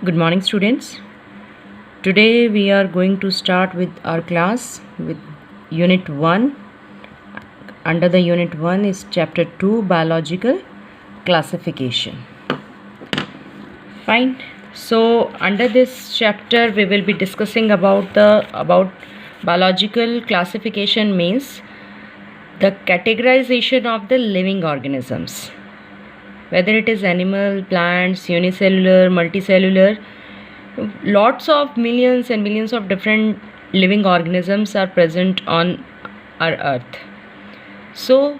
Good morning, students. Today we are going to start with our class with Unit 1. Under the Unit 1 is Chapter 2, Biological Classification. Fine. So under this chapter we will be discussing about biological classification means the categorization of the living organisms. Whether it is animal, plants, unicellular, multicellular, lots of millions and millions of different living organisms are present on our earth. So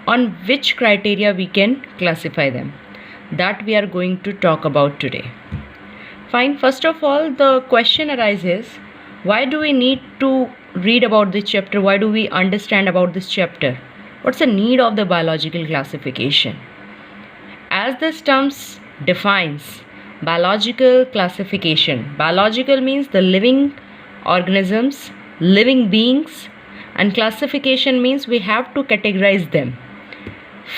on which criteria we can classify them, that we are going to talk about today. Fine. First of all, the question arises, why do we need to read about this chapter? Why do we understand about this chapter? What's the need of the biological classification? As this term defines, biological classification. Biological means the living organisms, living beings, and classification means we have to categorize them.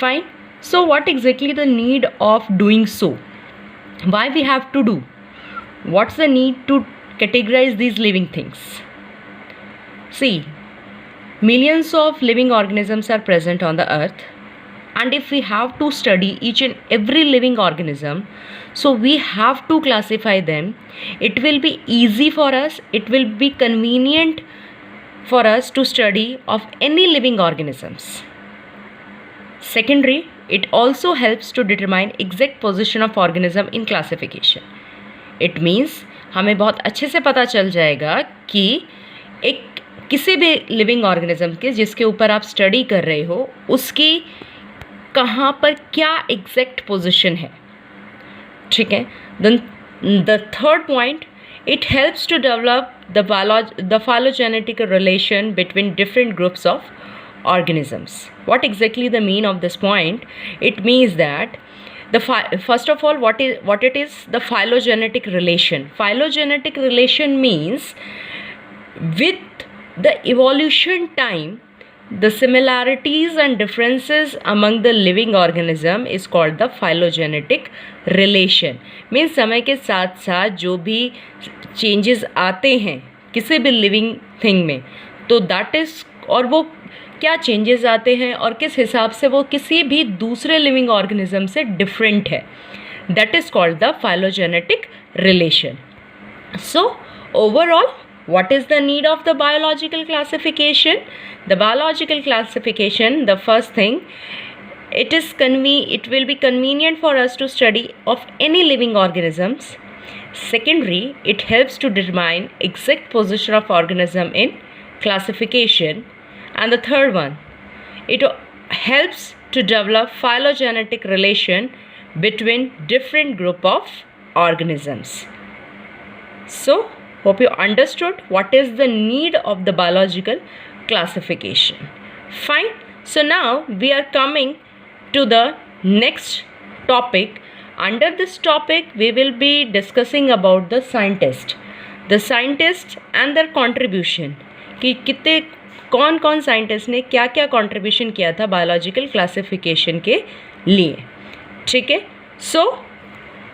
Fine. So what exactly the need of doing so? Why we have to do? What's the need to categorize these living things? See, millions of living organisms are present on the earth. And if we have to study each and every living organism, so we have to classify them. It will be easy for us, it will be convenient for us to study of any living organisms. Secondary, it also helps to determine exact position of organism in classification. It means हमें बहुत अच्छे से पता चल जाएगा कि एक किसी भी लिविंग ऑर्गेनिज्म के जिसके ऊपर आप स्टडी कर रहे हो उसकी कहाँ पर क्या एग्जैक्ट पोजीशन है. ठीक है. Then the third point, it helps to develop the phylogenetic relation between different groups of organisms. What exactly the mean of this point? It means that first of all, what it is the phylogenetic relation. Phylogenetic relation means with the evolution time, the similarities and differences among the living organism is called the phylogenetic relation. Means समय के साथ साथ जो भी changes आते हैं किसी भी living thing में, तो that is, और वो क्या changes आते हैं और किस हिसाब से वो किसी भी दूसरे living organism से different है, that is called the phylogenetic relation. So overall, what is the need of the biological classification? The biological classification, the first thing, it will be convenient for us to study of any living organisms. Secondary, it helps to determine exact position of organism in classification. And the third one, it helps to develop phylogenetic relation between different group of organisms. So hope you understood what is the need of the biological classification. Fine. So now we are coming to the next topic. Under this topic we will be discussing about the scientist and their contribution. कि कितने कौन scientist ने क्या क्या contribution किया था biological classification के लिए. ठीक है. So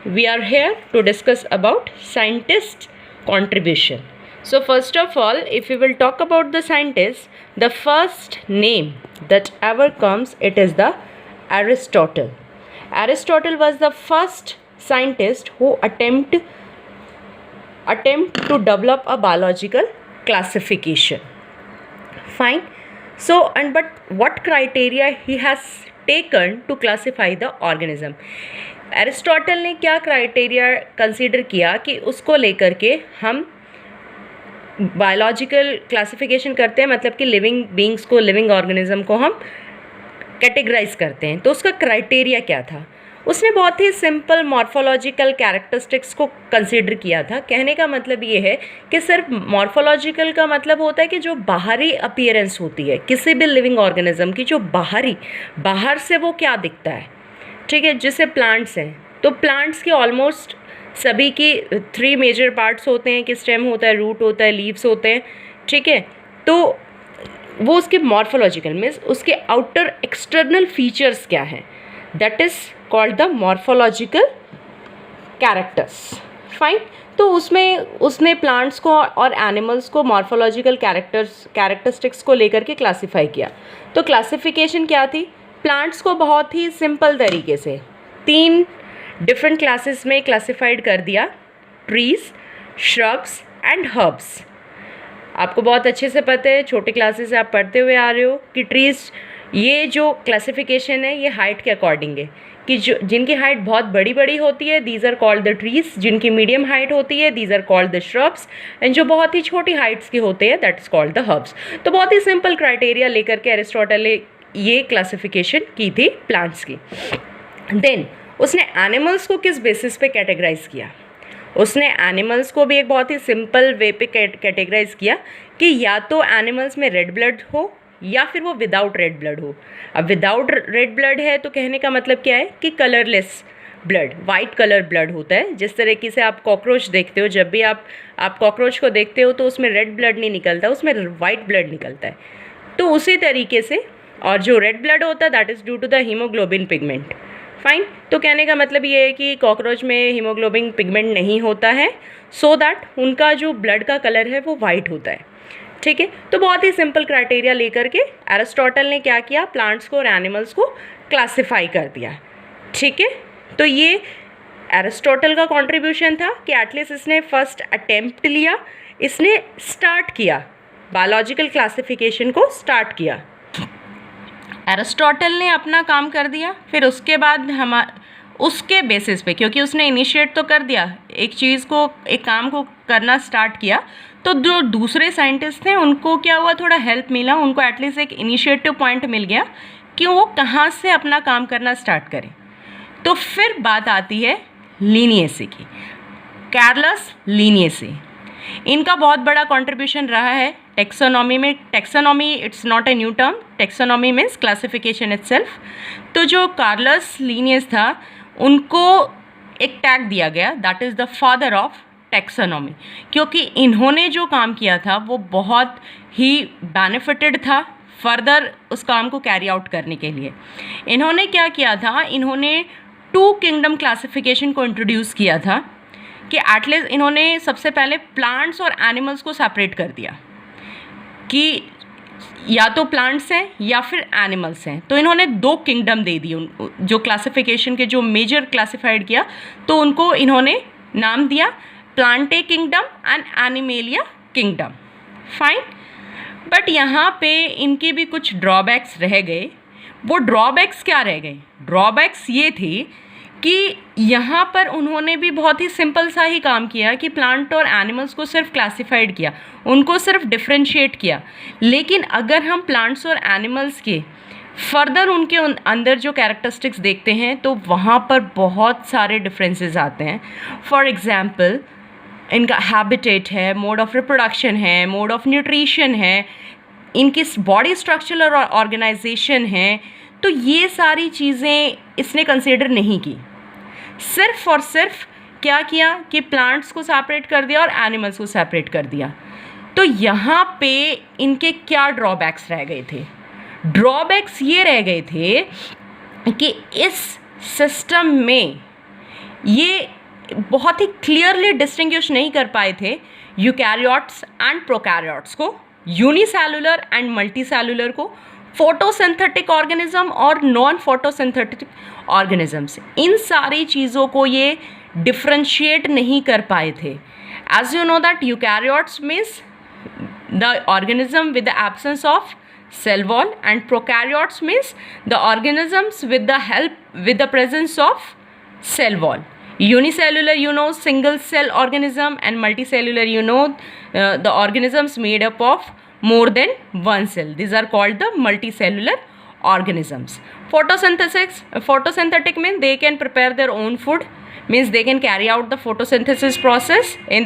we are here to discuss about scientist contribution. So first of all, if we will talk about the scientist, the first name that ever comes, it is the Aristotle. Aristotle was the first scientist who attempt to develop a biological classification. Fine. So but what criteria he has taken to classify the organism? Aristotle ने क्या criteria consider किया कि उसको लेकर के हम biological classification करते हैं, मतलब कि लिविंग बींग्स को, लिविंग ऑर्गेनिज्म को हम कैटेगराइज करते हैं. तो उसका क्राइटेरिया क्या था? उसने बहुत ही सिंपल मॉर्फोलॉजिकल कैरेक्टरिस्टिक्स को कंसीडर किया था. कहने का मतलब ये है कि सिर्फ मॉर्फोलॉजिकल का मतलब होता है कि जो बाहरी अपीयरेंस होती है किसी भी लिविंग ऑर्गेनिज्म की, जो बाहर से वो क्या दिखता है. ठीक है. जैसे प्लांट्स हैं, तो प्लांट्स के ऑलमोस्ट सभी की 3 मेजर पार्ट्स होते हैं कि स्टेम होता है, रूट होता है, लीव्स होते हैं. ठीक है. तो वो उसके मॉर्फोलॉजिकल मीन्स उसके आउटर एक्सटर्नल फीचर्स क्या हैं, that is called the morphological characters. Fine. तो उसमें उसने प्लांट्स को और एनिमल्स को मॉर्फोलॉजिकल कैरेक्टरिस्टिक्स को लेकर के क्लासिफाई किया। तो क्लासिफिकेशन क्या थी? प्लांट्स को बहुत ही सिंपल तरीके से 3 डिफरेंट क्लासेस में क्लासिफाइड कर दिया, ट्रीज, श्रब्स एंड हर्ब्स। आपको बहुत अच्छे से पता है, छोटे क्लासेस से आप पढ़ते हुए आ रहे हो कि ट्रीज, ये जो क्लासिफिकेशन है ये हाइट के अकॉर्डिंग है कि जो जिनकी हाइट बहुत बड़ी बड़ी होती है these are called the trees, जिनकी मीडियम हाइट होती है these are called the shrubs, and जो बहुत ही छोटी हाइट्स के होते हैं that is called the herbs. तो बहुत ही सिंपल क्राइटेरिया लेकर के एरिस्टोटल ने ये क्लासिफिकेशन की थी प्लांट्स की। देन उसने एनिमल्स को किस बेसिस पे कैटेगराइज किया? उसने एनिमल्स को भी एक बहुत ही सिंपल वे पे कैटेगराइज किया कि या तो एनिमल्स में रेड ब्लड हो या फिर वो विदाउट रेड ब्लड हो। अब विदाउट रेड ब्लड है तो कहने का मतलब क्या है कि colourless blood, white colour blood होता है। जिस तरीके से आप कॉकरोच देखते हो, जब भी आप कॉकरोच को देखते हो तो उसमें रेड ब्लड नहीं निकलता, उसमें वाइट ब्लड निकलता है। तो उसी तरीके से, और जो रेड ब्लड होता है that is due to the haemoglobin pigment. Fine. तो कहने का मतलब ये है कि कॉकरोच में हीमोग्लोबिन पिगमेंट नहीं होता है, सो दैट उनका जो ब्लड का कलर है वो वाइट होता है। ठीक है, तो बहुत ही सिंपल क्राइटेरिया लेकर के एरिस्टोटल ने क्या किया, प्लांट्स को और एनिमल्स को क्लासिफाई कर दिया। ठीक है, तो ये एरिस्टोटल का कंट्रीब्यूशन था कि एटलीस्ट इसने फर्स्ट अटेम्प्ट लिया, इसने स्टार्ट किया, बायोलॉजिकल क्लासिफिकेशन को स्टार्ट किया। एरिस्टोटल ने अपना काम कर दिया, फिर उसके बाद उसके बेसिस पे, क्योंकि उसने इनिशिएट तो कर दिया एक चीज़ को, एक काम को करना स्टार्ट किया, तो जो दूसरे साइंटिस्ट थे उनको क्या हुआ, थोड़ा हेल्प मिला, उनको एटलीस्ट एक इनिशिएटिव पॉइंट मिल गया कि वो कहाँ से अपना काम करना स्टार्ट करें। तो फिर बात आती है लीनियेसी की, कार्लस लीनियेसी। इनका बहुत बड़ा कंट्रीब्यूशन रहा है टेक्सोनॉमी में। Taxonomy it's not a new term, taxonomy means classification itself. तो जो कार्लस लीनियस था उनको एक टैग दिया गया, that is the father of taxonomy, क्योंकि इन्होंने जो काम किया था वो बहुत ही बेनिफिटेड था फर्दर उस काम को कैरी आउट करने के लिए। इन्होंने क्या किया था, इन्होंने 2 किंगडम क्लासिफिकेशन को इंट्रोड्यूस किया था कि एटलीस्ट इन्होंने सबसे पहले प्लांट्स और एनिमल्स को सेपरेट कर दिया कि या तो प्लांट्स हैं या फिर एनिमल्स हैं। तो इन्होंने 2 किंगडम दे दिए, जो क्लासिफिकेशन के जो मेजर क्लासिफाइड किया तो उनको इन्होंने नाम दिया Plantae kingdom and animalia kingdom. Fine. But यहाँ पे इनके भी कुछ ड्रॉबैक्स रह गए। वो ड्रॉबैक्स क्या रह गए? ड्रॉबैक्स ये थे कि यहाँ पर उन्होंने भी बहुत ही सिंपल सा ही काम किया कि प्लांट और एनिमल्स को सिर्फ क्लासिफाइड किया, उनको सिर्फ डिफ्रेंशिएट किया। लेकिन अगर हम प्लांट्स और एनिमल्स के फर्दर उनके अंदर जो कैरेक्टरिस्टिक्स देखते हैं तो वहाँ पर बहुत सारे डिफरेंसेस आते हैं। फॉर एग्जांपल इनका हैबिटेट है, मोड ऑफ रिप्रोडक्शन है, मोड ऑफ न्यूट्रिशन है, इनकी बॉडी स्ट्रक्चर और ऑर्गेनाइजेशन है। तो ये सारी चीज़ें इसने कंसीडर नहीं की, सिर्फ और सिर्फ क्या किया कि प्लांट्स को सेपरेट कर दिया और एनिमल्स को सेपरेट कर दिया। तो यहाँ पे इनके क्या ड्रॉबैक्स रह गए थे? ड्रॉबैक्स ये रह गए थे कि इस सिस्टम में ये बहुत ही क्लियरली डिस्टिंग्विश नहीं कर पाए थे यूकैरियोट्स एंड प्रोकैरियोट्स को, यूनिसेलुलर एंड मल्टीसेलुलर को, फोटोसिंथेटिक ऑर्गेनिज्म और नॉन फोटोसिंथेटिक ऑर्गेनिजम्स। इन सारी चीज़ों को ये डिफ्रेंशिएट नहीं कर पाए थे। As you know that eukaryotes means the organism with the absence of cell wall, and prokaryotes means the organisms with the presence of cell wall. Unicellular, you know, single cell organism, and multicellular, you know, the organisms made up of more than one cell. These are called the multicellular organisms. Photosynthetic means they can prepare their own food, means they can carry out the photosynthesis process with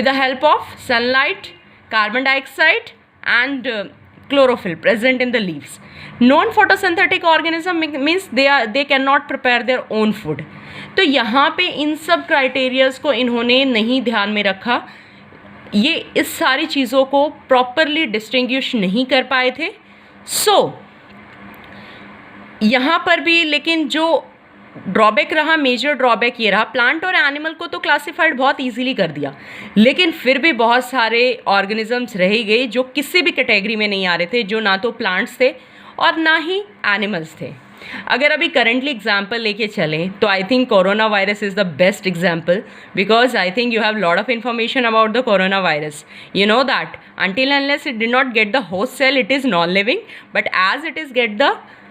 the help of sunlight, carbon dioxide and chlorophyll present in the leaves. Non-photosynthetic organism means they cannot prepare their own food. तो यहाँ पे इन सब criterias को इन्होंने नहीं ध्यान में रखा, ये इस सारी चीज़ों को प्रॉपरली डिस्टिंग्विश नहीं कर पाए थे। सो यहाँ पर भी लेकिन जो ड्रॉबैक रहा, मेजर ड्रॉबैक ये रहा, प्लांट और एनिमल को तो क्लासिफाइड बहुत इजीली कर दिया, लेकिन फिर भी बहुत सारे ऑर्गेनिजम्स रह गए जो किसी भी कैटेगरी में नहीं आ रहे थे, जो ना तो प्लांट्स थे और ना ही एनिमल्स थे। अगर अभी करंटली एग्जाम्पल लेके चलें तो I think corona virus is the best example, because I think you have lot of information about the corona virus. You know that until unless it did not get the host cell, it is non-living, but as it is get the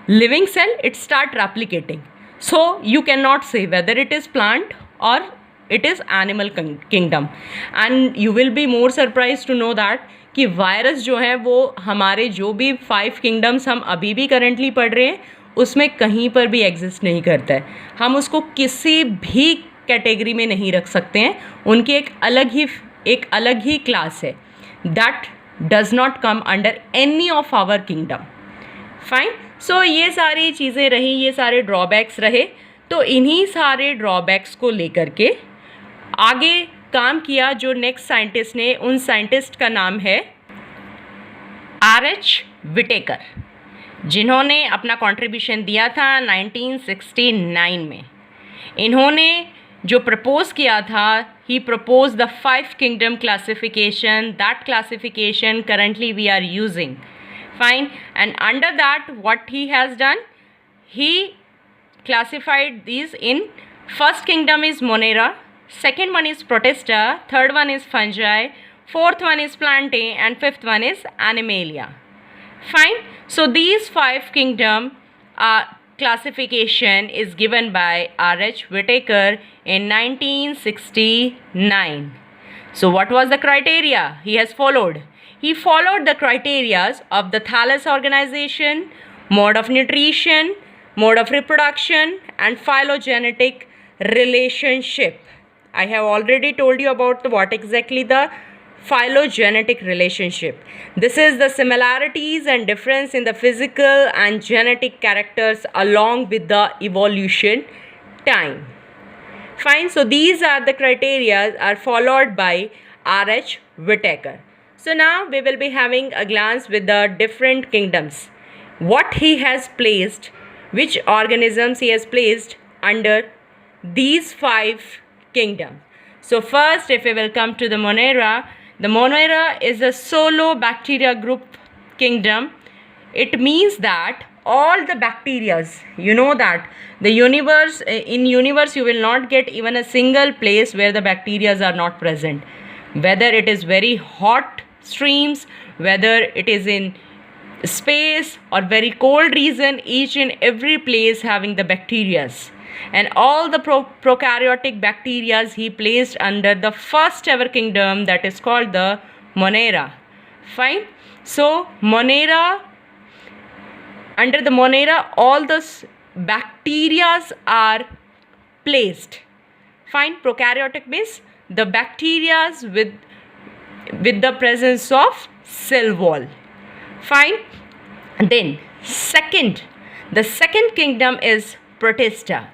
living cell, it start replicating. So you cannot say whether it is plant or it is animal kingdom. And you will be more surprised to know that कि virus जो है वो हमारे जो भी 5 kingdoms हम अभी भी करंटली पढ़ रहे हैं उसमें कहीं पर भी एग्जिस्ट नहीं करता है। हम उसको किसी भी कैटेगरी में नहीं रख सकते हैं, उनकी एक अलग ही क्लास है, that does not come under any of our kingdom. Fine, so ये सारी चीज़ें रही, ये सारे ड्रॉबैक्स रहे। तो इन्हीं सारे ड्रॉबैक्स को लेकर के आगे काम किया जो नेक्स्ट साइंटिस्ट ने, उन साइंटिस्ट का नाम है R.H. विटेकर, जिन्होंने अपना कंट्रीब्यूशन दिया था 1969 में। इन्होंने जो प्रपोज किया था, he propose the 5 kingdom classification, that classification currently we are using. Fine, and under that what he has done, he classified these in first kingdom is Monera, second one is Protista, third one is Fungi, fourth one is Plantae, and fifth one is Animalia. Fine, so these 5 kingdom classification is given by R.H. Whitaker in 1969. So what was the criteria he has followed? He followed the criteria of the thallus organization, mode of nutrition, mode of reproduction, and phylogenetic relationship. I have already told you about what exactly the phylogenetic relationship. This is the similarities and difference in the physical and genetic characters along with the evolution time. Fine, so these are the criteria are followed by R.H. Whitaker. So now we will be having a glance with the different kingdoms, what he has placed, which organisms he has placed under these 5 kingdoms. So first, if we will come to the Monera, the Monera is a solo bacteria group kingdom. It means that all the bacterias, you know that the universe, in universe you will not get even a single place where the bacterias are not present, whether it is very hot streams, whether it is in space or very cold region, each and every place having the bacterias, and all the prokaryotic bacterias he placed under the first ever kingdom, that is called the Monera. Fine, so Monera, under the Monera all the bacterias are placed. Fine, prokaryotic means the bacterias with the presence of cell wall. Fine, then the second kingdom is Protista.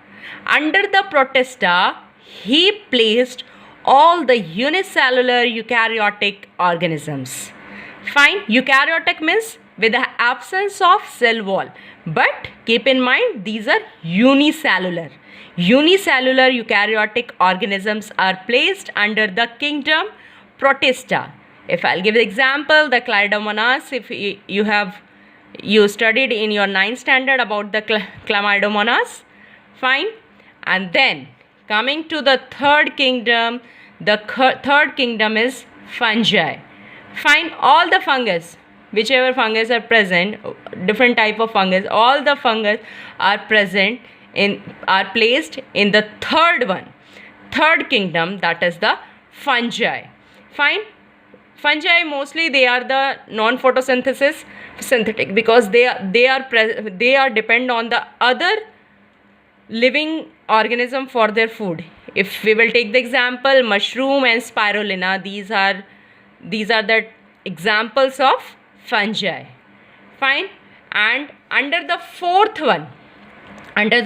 Under the Protista he placed all the unicellular eukaryotic organisms. Fine, eukaryotic means with the absence of cell wall, but keep in mind these are unicellular eukaryotic organisms are placed under the kingdom Protista. If I'll give the example, the Chlamydomonas, if you studied in your 9th standard about the Chlamydomonas. Fine, and then coming to the third kingdom, the third kingdom is Fungi. Fine, all the fungus, whichever fungus are present, different type of fungus, all the fungus are placed in the third kingdom, that is the Fungi. Fine, fungi mostly they are the synthetic, because they are depend on the other living organism for their food. If we will take the example mushroom and spirulina, these are the examples of fungi. Fine, and under the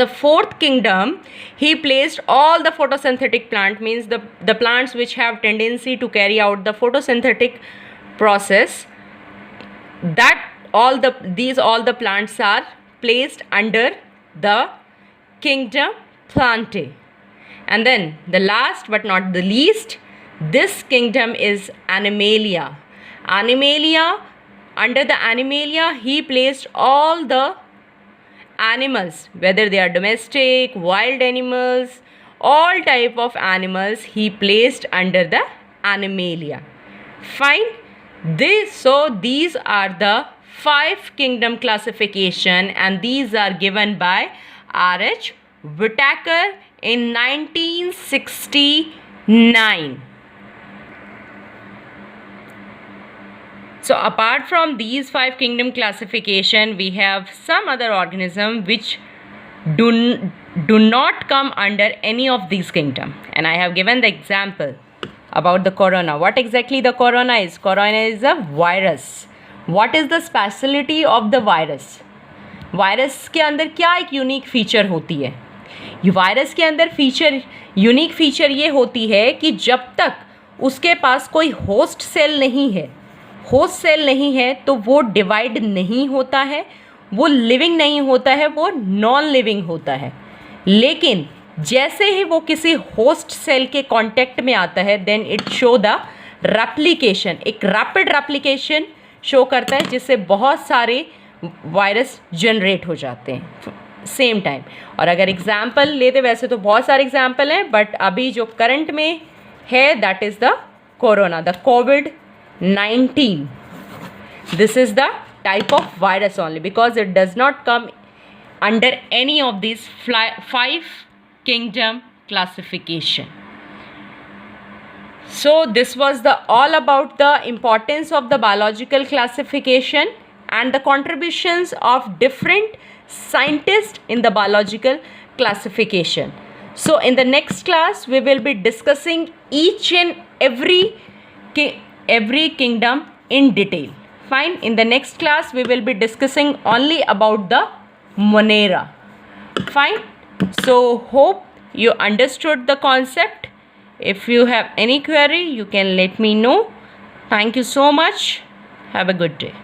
fourth kingdom he placed all the photosynthetic plant, means the plants which have tendency to carry out the photosynthetic process, that all the plants are placed under the kingdom Plantae. And then the last but not the least, this kingdom is Animalia. Animalia, under the Animalia, he placed all the animals, whether they are domestic, wild animals, all type of animals he placed under the Animalia. Fine. These are the 5 kingdom classification, and these are given by R.H. Whitaker in 1969. So apart from these 5 kingdom classification, we have some other organism which do not come under any of these kingdom, and I have given the example about the corona. What exactly the corona is? Corona is a virus. What is the speciality of the virus? Virus के अंदर क्या एक unique feature होती है? Virus के अंदर unique feature ये होती है कि जब तक उसके पास कोई होस्ट सेल नहीं है तो वो डिवाइड नहीं होता है, वो लिविंग नहीं होता है, वो नॉन लिविंग होता है. लेकिन जैसे ही वो किसी होस्ट सेल के कांटेक्ट में आता है, then it show the replication. एक रैपिड रेप्लिकेशन शो करता है जिससे बहुत सारे वायरस जनरेट हो जाते हैं सेम टाइम. और अगर एग्जाम्पल लेते, वैसे तो बहुत सारे एग्जाम्पल हैं, बट अभी जो करंट में है that is the corona, the COVID-19. This is the type of virus only, because it does not come under any of these 5 kingdom classification. So this was all about the importance of the biological classification and the contributions of different scientists in the biological classification. So in the next class we will be discussing each and every kingdom in detail. Fine. In the next class we will be discussing only about the Monera. Fine. So hope you understood the concept. If you have any query, you can let me know. Thank you so much. Have a good day.